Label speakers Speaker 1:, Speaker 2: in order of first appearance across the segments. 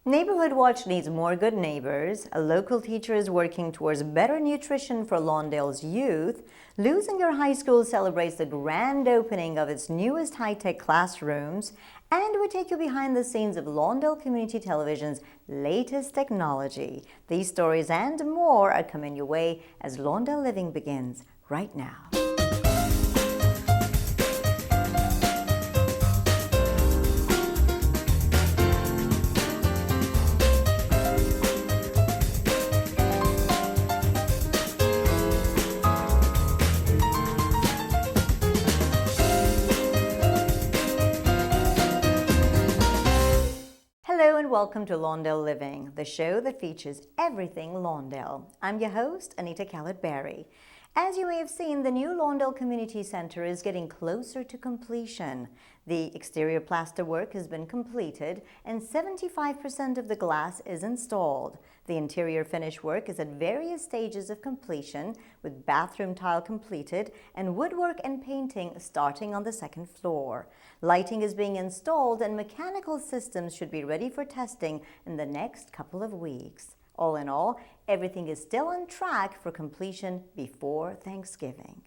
Speaker 1: Neighborhood Watch needs more good neighbors. A local teacher is working towards better nutrition for Lawndale's youth. Losing Your High School celebrates the grand opening of its newest high-tech classrooms. And we take you behind the scenes of Lawndale Community Television's latest technology. These stories and more are coming your way as Lawndale Living begins right now. Hello and welcome to Lawndale Living, the show that features everything Lawndale. I'm your host, Anita Callett-Berry. As you may have seen, the new Lawndale Community Center is getting closer to completion. The exterior plaster work has been completed and 75% of the glass is installed. The interior finish work is at various stages of completion, with bathroom tile completed and woodwork and painting starting on the second floor. Lighting is being installed and mechanical systems should be ready for testing in the next couple of weeks. All in all, everything is still on track for completion before Thanksgiving.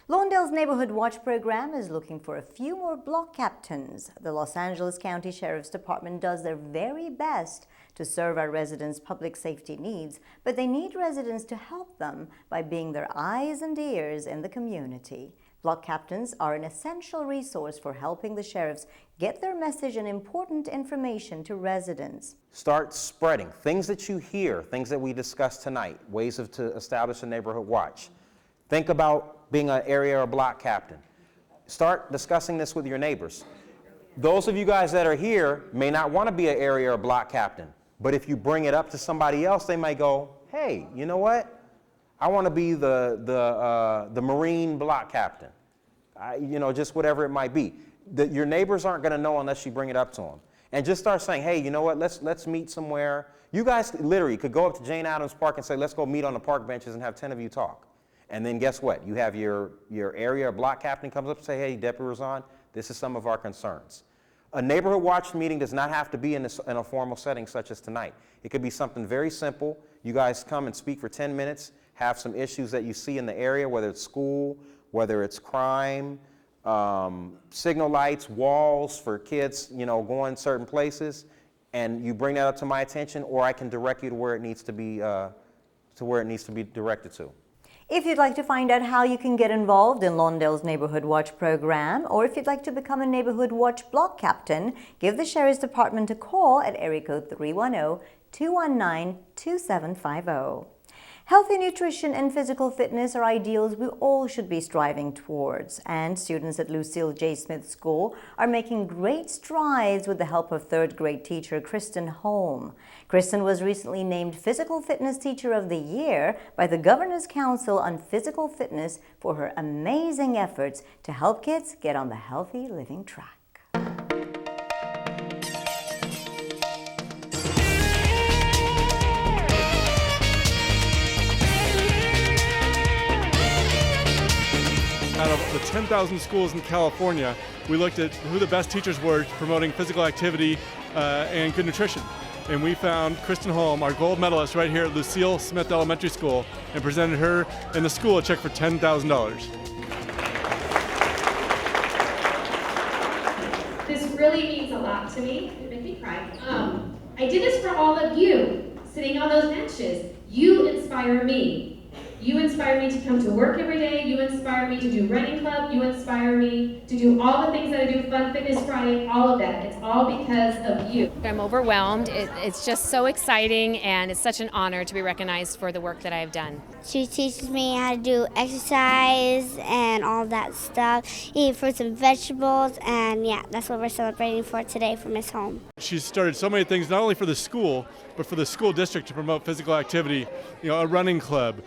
Speaker 1: Lawndale's Neighborhood Watch program is looking for a few more block captains. The Los Angeles County Sheriff's Department does their very best to serve our residents' public safety needs, but they need residents to help them by being their eyes and ears in the community. Block captains are an essential resource for helping the sheriffs get their message and important information to residents.
Speaker 2: Start spreading things that you hear, things that we discussed tonight, ways to establish a neighborhood watch. Think about being an area or block captain. Start discussing this with your neighbors. Those of you guys that are here may not want to be an area or block captain, but if you bring it up to somebody else, they might go, hey, you know what? I want to be the Marine block captain. Just whatever it might be. Your neighbors aren't going to know unless you bring it up to them. And just start saying, hey, you know what, let's meet somewhere. You guys literally could go up to Jane Addams Park and say, let's go meet on the park benches and have 10 of you talk. And then guess what? You have your area or block captain comes up and say, hey, Deputy Razan, this is some of our concerns. A neighborhood watch meeting does not have to be in a formal setting such as tonight. It could be something very simple. You guys come and speak for 10 minutes, have some issues that you see in the area, whether it's school, whether it's crime, signal lights, walls for kids, going certain places, and you bring that up to my attention, or I can direct you to where it needs to be, directed to.
Speaker 1: If you'd like to find out how you can get involved in Lawndale's Neighborhood Watch program, or if you'd like to become a Neighborhood Watch block captain, give the Sheriff's Department a call at area code 310-219-2750. Healthy nutrition and physical fitness are ideals we all should be striving towards, and students at Lucille J. Smith School are making great strides with the help of third grade teacher Kristen Holm. Kristen was recently named Physical Fitness Teacher of the Year by the Governor's Council on Physical Fitness for her amazing efforts to help kids get on the healthy living track.
Speaker 3: Out of the 10,000 schools in California, we looked at who the best teachers were promoting physical activity and good nutrition. And we found Kristen Holm, our gold medalist, right here at Lucille Smith Elementary School, and presented her and the school a check for $10,000.
Speaker 4: This really means a lot to me. It made me cry. I did this for all of you sitting on those benches. You inspire me. You inspire me to come to work every day. You inspire me to do running club. You inspire me to do all the things that I do, Fun Fitness Friday, all of that. It's all because of you.
Speaker 5: I'm overwhelmed. It's just so exciting, and it's such an honor to be recognized for the work that I have done.
Speaker 6: She teaches me how to do exercise and all that stuff, eat fruits and vegetables, and yeah, that's what we're celebrating for today for Miss Holm.
Speaker 3: She's started so many things, not only for the school, but for the school district to promote physical activity. A running club.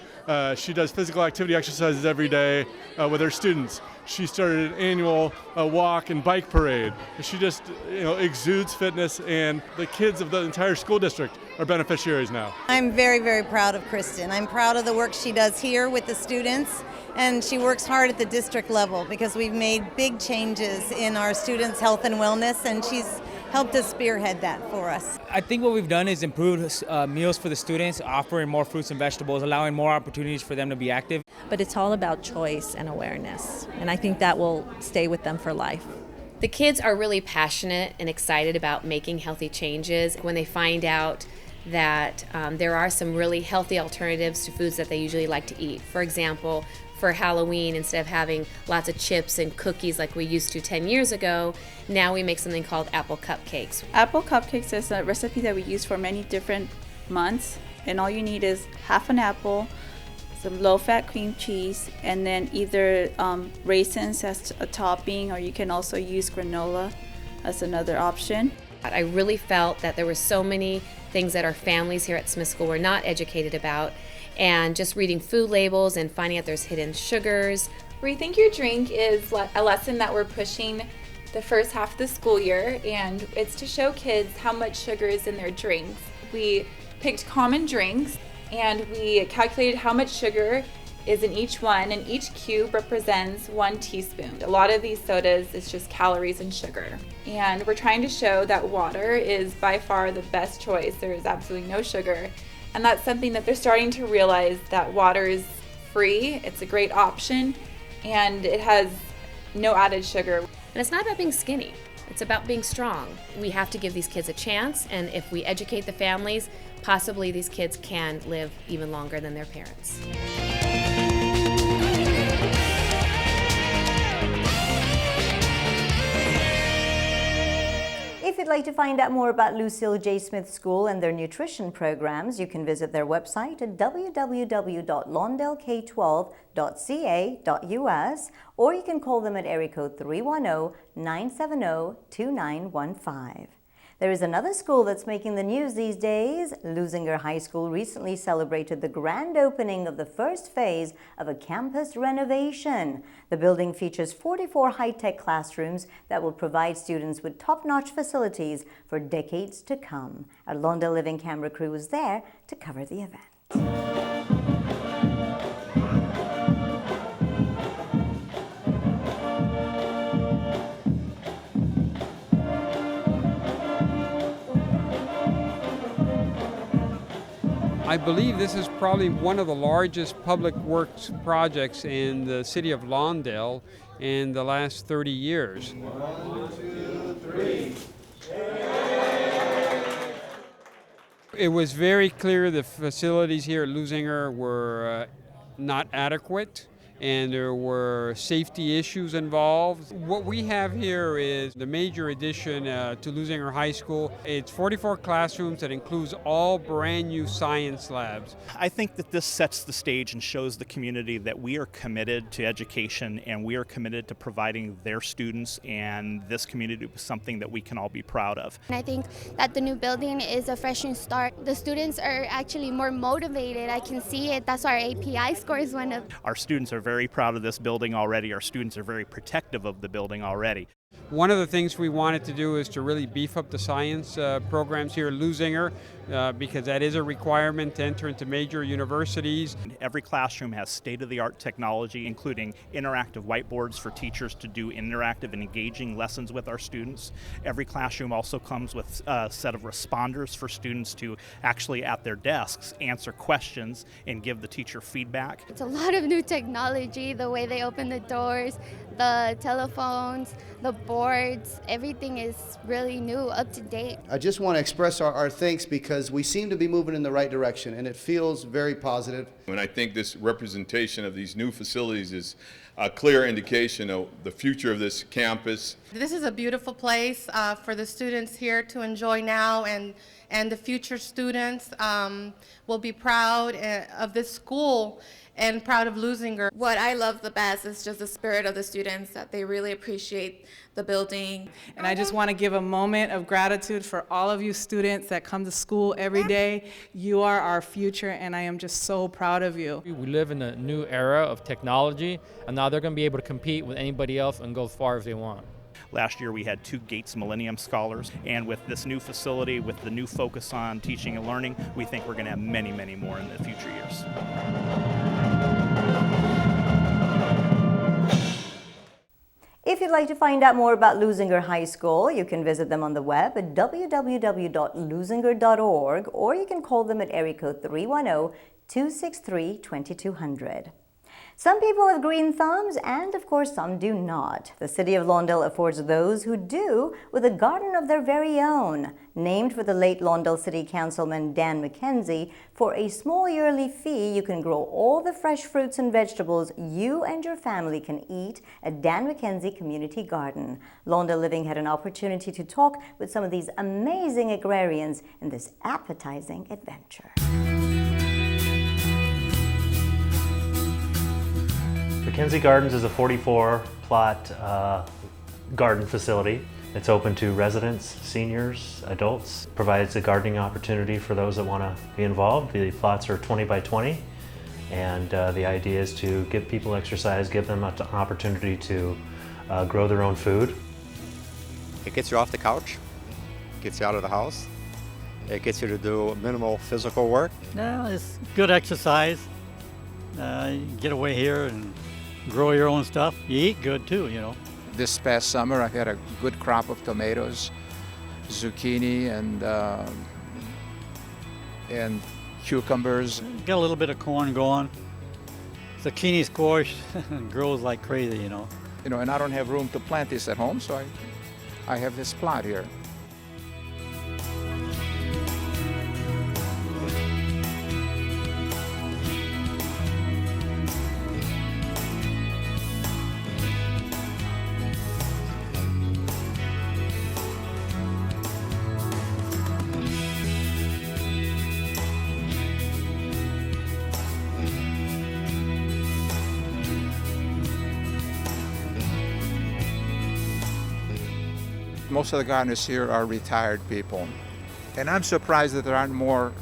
Speaker 3: She does physical activity exercises every day with her students. She started an annual walk and bike parade. She just exudes fitness, and the kids of the entire school district are beneficiaries now.
Speaker 7: I'm very, very proud of Kristen. I'm proud of the work she does here with the students, and she works hard at the district level because we've made big changes in our students' health and wellness, and she's helped to spearhead that for us.
Speaker 8: I think what we've done is improved meals for the students, offering more fruits and vegetables, allowing more opportunities for them to be active.
Speaker 9: But it's all about choice and awareness, and I think that will stay with them for life.
Speaker 5: The kids are really passionate and excited about making healthy changes when they find out that there are some really healthy alternatives to foods that they usually like to eat. For example, for Halloween, instead of having lots of chips and cookies like we used to 10 years ago, now we make something called apple cupcakes.
Speaker 10: Apple cupcakes is a recipe that we use for many different months, and all you need is half an apple, some low-fat cream cheese, and then either raisins as a topping, or you can also use granola as another option.
Speaker 5: I really felt that there were so many things that our families here at Smith School were not educated about, and just reading food labels and finding out there's hidden sugars.
Speaker 11: Rethink Your Drink is a lesson that we're pushing the first half of the school year, and it's to show kids how much sugar is in their drinks. We picked common drinks and we calculated how much sugar is in each one, and each cube represents 1 teaspoon. A lot of these sodas is just calories and sugar. And we're trying to show that water is by far the best choice. There is absolutely no sugar. And that's something that they're starting to realize, that water is free, it's a great option, and it has no added sugar.
Speaker 5: And it's not about being skinny, it's about being strong. We have to give these kids a chance, and if we educate the families, possibly these kids can live even longer than their parents.
Speaker 1: If you'd like to find out more about Lucille J. Smith School and their nutrition programs, you can visit their website at www.lawndalek12.ca.us, or you can call them at area code 310-970-2915. There is another school that's making the news these days. Lusinger High School recently celebrated the grand opening of the first phase of a campus renovation. The building features 44 high-tech classrooms that will provide students with top-notch facilities for decades to come. Our Lawndale Living camera crew was there to cover the event.
Speaker 12: I believe this is probably one of the largest public works projects in the city of Lawndale in the last 30 years.
Speaker 13: 1, 2, 3.
Speaker 12: It was very clear the facilities here at Lusinger were not adequate, and there were safety issues involved. What we have here is the major addition to Lusinger High School. It's 44 classrooms that includes all brand new science labs.
Speaker 14: I think that this sets the stage and shows the community that we are committed to education, and we are committed to providing their students and this community with something that we can all be proud of.
Speaker 6: And I think that the new building is a fresh new start. The students are actually more motivated. I can see it. That's why our API scores went up.
Speaker 14: Our students are very proud of this building already. Our students are very protective of the building already.
Speaker 12: One of the things we wanted to do is to really beef up the science programs here at Lusinger because that is a requirement to enter into major universities.
Speaker 14: Every classroom has state-of-the-art technology, including interactive whiteboards for teachers to do interactive and engaging lessons with our students. Every classroom also comes with a set of responders for students to actually at their desks answer questions and give the teacher feedback.
Speaker 6: It's a lot of new technology, the way they open the doors, the telephones, the boards, everything is really new, up to date.
Speaker 15: I just want to express our thanks because we seem to be moving in the right direction, and it feels very positive.
Speaker 16: And I think this representation of these new facilities is a clear indication of the future of this campus.
Speaker 17: This is a beautiful place for the students here to enjoy now, and the future students will be proud of this school and proud of Lusinger.
Speaker 18: What I love the best is just the spirit of the students, that they really appreciate the building.
Speaker 19: And I just want to give a moment of gratitude for all of you students that come to school every day. You are our future, and I am just so proud of you.
Speaker 20: We live in a new era of technology, and now they're going to be able to compete with anybody else and go as far as they want.
Speaker 14: Last year we had 2 Gates Millennium Scholars, and with this new facility, with the new focus on teaching and learning, we think we're going to have many, many more in the future years.
Speaker 1: If you'd like to find out more about Lusinger High School, you can visit them on the web at www.lusinger.org, or you can call them at area code 310-263-2200. Some people have green thumbs, and of course some do not. The City of Lawndale affords those who do with a garden of their very own. Named for the late Lawndale City Councilman Dan McKenzie, for a small yearly fee you can grow all the fresh fruits and vegetables you and your family can eat at Dan McKenzie Community Garden. Lawndale Living had an opportunity to talk with some of these amazing agrarians in this appetizing adventure.
Speaker 21: McKenzie Gardens is a 44-plot garden facility. It's open to residents, seniors, adults. Provides a gardening opportunity for those that want to be involved. The plots are 20 by 20, and the idea is to give people exercise, give them an opportunity to grow their own food.
Speaker 22: It gets you off the couch, gets you out of the house. It gets you to do minimal physical work.
Speaker 23: No, it's good exercise. You get away here and grow your own stuff. You eat good too, you know.
Speaker 24: This past summer I had a good crop of tomatoes, zucchini, and cucumbers.
Speaker 23: Got a little bit of corn going. Zucchini squash grows like crazy, you know.
Speaker 24: You know, and I don't have room to plant this at home, so I have this plot here. Most of the gardeners here are retired people. And I'm surprised that there aren't more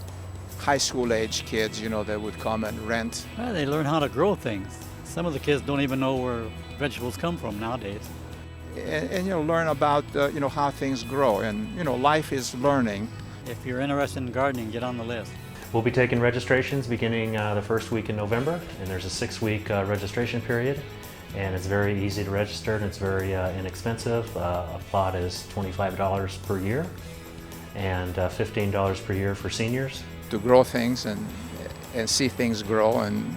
Speaker 24: high school age kids, you know, that would come and rent.
Speaker 23: Well, they learn how to grow things. Some of the kids don't even know where vegetables come from nowadays.
Speaker 24: And you know, learn about, you know, how things grow. And, you know, life is learning.
Speaker 23: If you're interested in gardening, get on the list.
Speaker 21: We'll be taking registrations beginning the first week in November, and there's a 6-week registration period. And it's very easy to register, and it's very inexpensive. A plot is $25 per year and $15 per year for seniors.
Speaker 24: To grow things and see things grow, and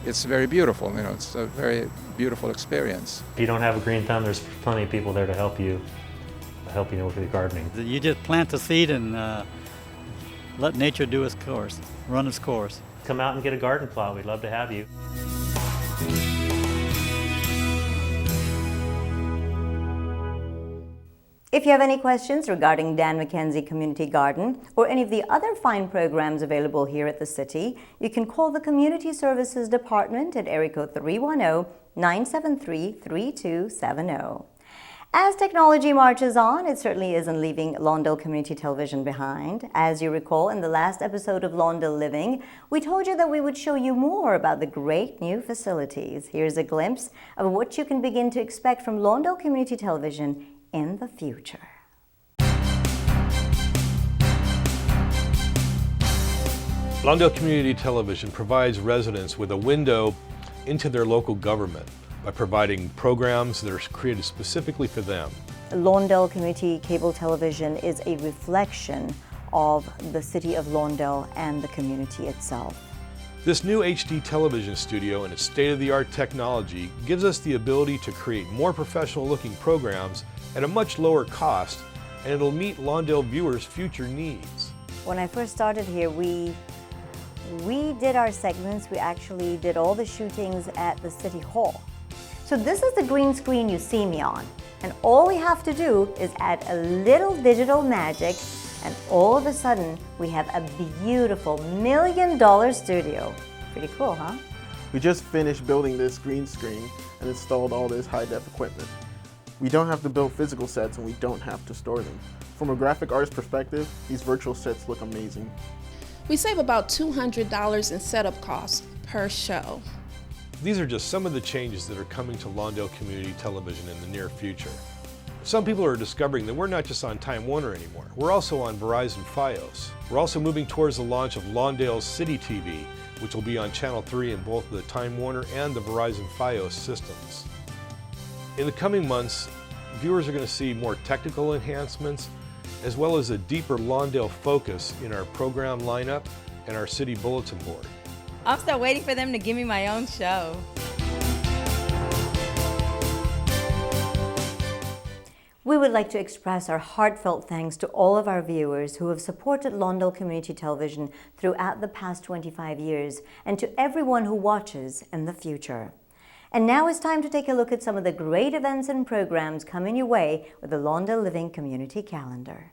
Speaker 24: it's very beautiful. You know, it's a very beautiful experience.
Speaker 21: If you don't have a green thumb, there's plenty of people there to help you with your gardening.
Speaker 23: You just plant the seed and let nature do its course, run its course.
Speaker 21: Come out and get a garden plot. We'd love to have you.
Speaker 1: If you have any questions regarding Dan McKenzie Community Garden or any of the other fine programs available here at the city, you can call the Community Services Department at area code 310-973-3270. As technology marches on, it certainly isn't leaving Lawndale Community Television behind. As you recall, in the last episode of Lawndale Living, we told you that we would show you more about the great new facilities. Here's a glimpse of what you can begin to expect from Lawndale Community Television in the future.
Speaker 25: Lawndale Community Television provides residents with a window into their local government by providing programs that are created specifically for them.
Speaker 1: Lawndale Community Cable Television is a reflection of the city of Lawndale and the community itself.
Speaker 25: This new HD television studio and its state-of-the-art technology gives us the ability to create more professional-looking programs at a much lower cost, and it'll meet Lawndale viewers' future needs.
Speaker 1: When I first started here, we did our segments. We actually did all the shootings at the City Hall. So this is the green screen you see me on, and all we have to do is add a little digital magic, and all of a sudden we have a beautiful $1 million studio. Pretty cool, huh?
Speaker 26: We just finished building this green screen and installed all this high-def equipment. We don't have to build physical sets, and we don't have to store them. From a graphic artist perspective, these virtual sets look amazing.
Speaker 27: We save about $200 in setup costs per show.
Speaker 25: These are just some of the changes that are coming to Lawndale Community Television in the near future. Some people are discovering that we're not just on Time Warner anymore. We're also on Verizon Fios. We're also moving towards the launch of Lawndale City TV, which will be on Channel 3 in both the Time Warner and the Verizon Fios systems. In the coming months, viewers are going to see more technical enhancements, as well as a deeper Lawndale focus in our program lineup and our city bulletin board.
Speaker 2: I'm still waiting for them to give me my own show.
Speaker 1: We would like to express our heartfelt thanks to all of our viewers who have supported Lawndale Community Television throughout the past 25 years, and to everyone who watches in the future. And now it's time to take a look at some of the great events and programs coming your way with the Lawndale Living Community Calendar.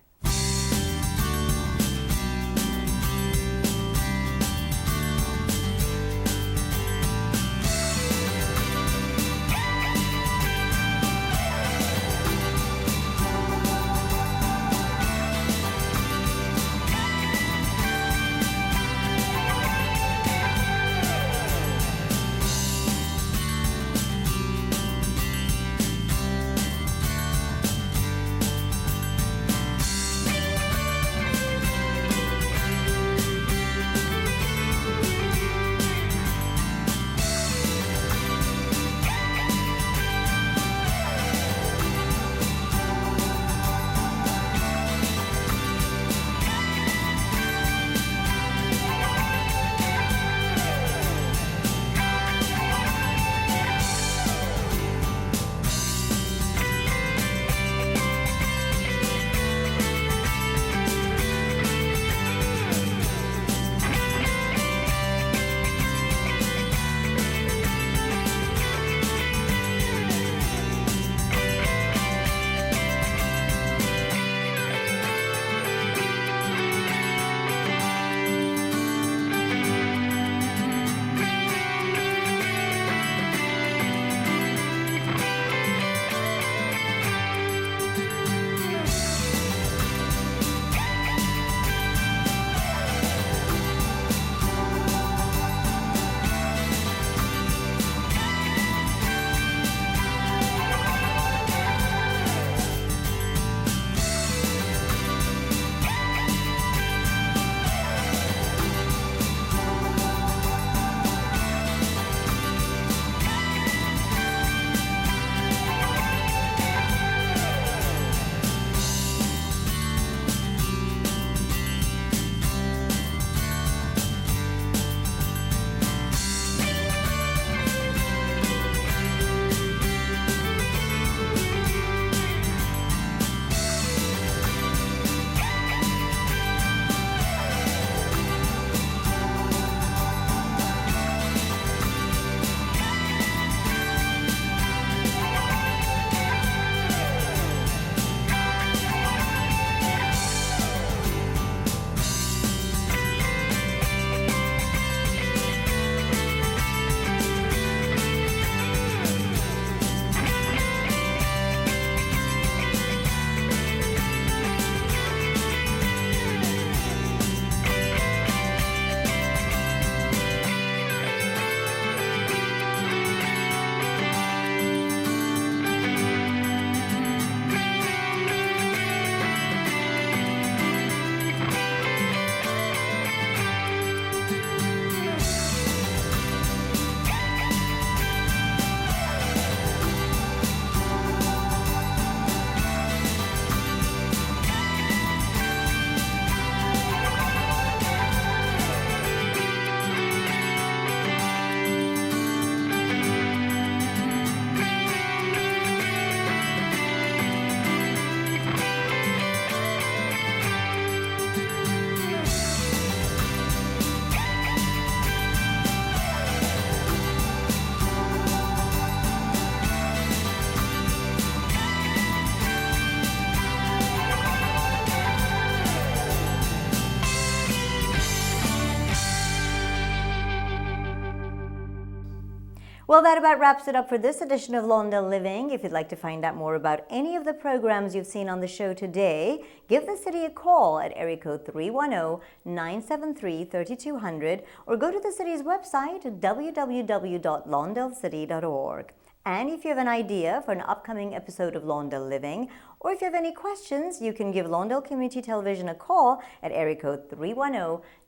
Speaker 1: Well, that about wraps it up for this edition of Lawndale Living. If you'd like to find out more about any of the programs you've seen on the show today, give the city a call at area code 310-973-3200 or go to the city's website at www.lawndalecity.org. And if you have an idea for an upcoming episode of Lawndale Living, or if you have any questions, you can give Lawndale Community Television a call at area code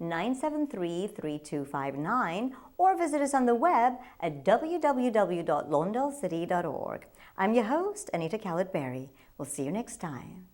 Speaker 1: 310-973-3259 or visit us on the web at www.lawndalecity.org. I'm your host, Anita Khaled-Berry. We'll see you next time.